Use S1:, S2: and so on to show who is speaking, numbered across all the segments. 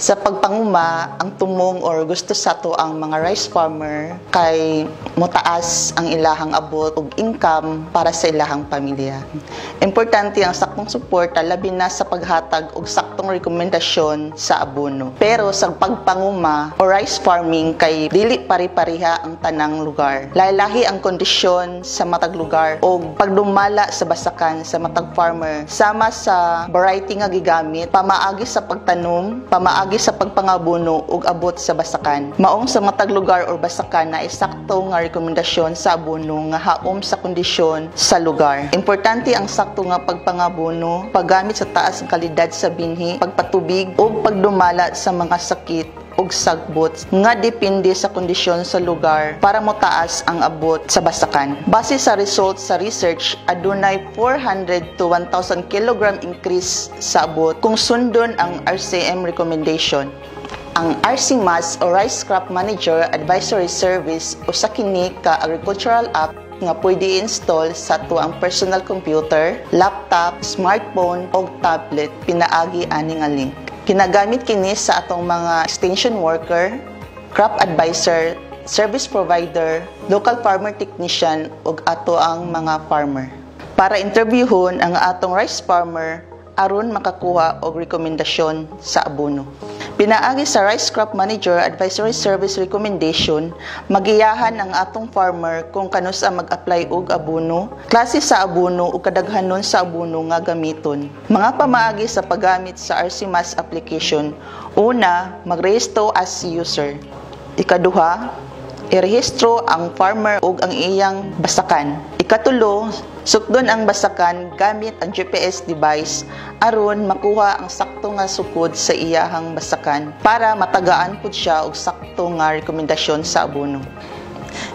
S1: Sa pagpanguma, ang tumong or gusto sa to ang mga rice farmer kay motaas ang ilahang abot ug income para sa ilahang pamilya. Importante ang saktong suporta labi na sa paghatag og saktong rekomendasyon sa abono. Pero sa pagpanguma o rice farming kay dili pari-pariha ang tanang lugar. Lahi-lahi ang kondisyon sa matag lugar o pagdumala sa basakan sa matag farmer sama sa variety nga gigamit, pamaagi sa pagtanom, pamaagi sa pagpangabono ug abot sa basakan. Maong sa matag lugar or basakan na eksakto nga rekomendasyon sa abono nga haom sa kondisyon sa lugar. Importante ang sakto nga pagpangabono, paggamit sa taas ng kalidad sa binhi, pagpatubig ug pagdumala sa mga sakit ug sagbot nga depende sa kondisyon sa lugar para motaas ang abot sa basakan. Base sa results sa research, adunay 400 to 1,000 kg increase sa abot kung sundon ang RCM recommendation. Ang RCMAS o Rice Crop Manager Advisory Service usa kini ka agricultural app nga pwede install sa tuang personal computer, laptop, smartphone o tablet pinaagi ani nga link. Kinagamit kini sa atong mga extension worker, crop advisor, service provider, local farmer technician ug ato ang mga farmer. Para interviewhon ang atong rice farmer aron makakuha og rekomendasyon sa abono. Pinaagi sa Rice Crop Manager Advisory Service recommendation, magiyahan ang atong farmer kung kanusa mag-apply og abono, klase sa abono ug kadaghanon sa abono nga gamiton. Mga pamaagi sa paggamit sa RCMAS application: una, magrehistro as user. Ikaduha, irehistro ang farmer ug ang iyang basakan. Ikatulo, sukdon ang basakan gamit ang GPS device aron makuha ang sakto nga sukod sa iyahang basakan para matagaan pud siya og sakto nga rekomendasyon sa abono.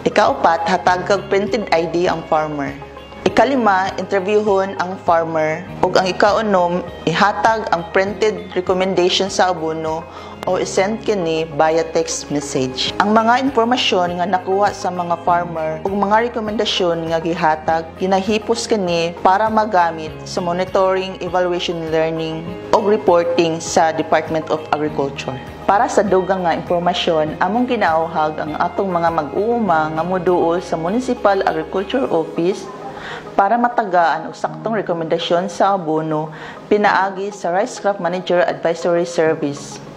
S1: Ikaupat, hatag kag printed ID ang farmer. Ikalima, interviewhon ang farmer ug ang ikaunom, ihatag ang printed recommendation sa abono o isend kini via text message. Ang mga impormasyon nga nakuha sa mga farmer ug mga rekomendasyon nga gihatag ginahipos kini para magamit sa monitoring, evaluation, learning ug reporting sa Department of Agriculture. Para sa dugang nga impormasyon, among ginauhag ang atong mga mag-uuma nga moduol sa Municipal Agriculture Office para matagaan og saktong rekomendasyon sa abono pinaagi sa Rice Crop Manager Advisory Service.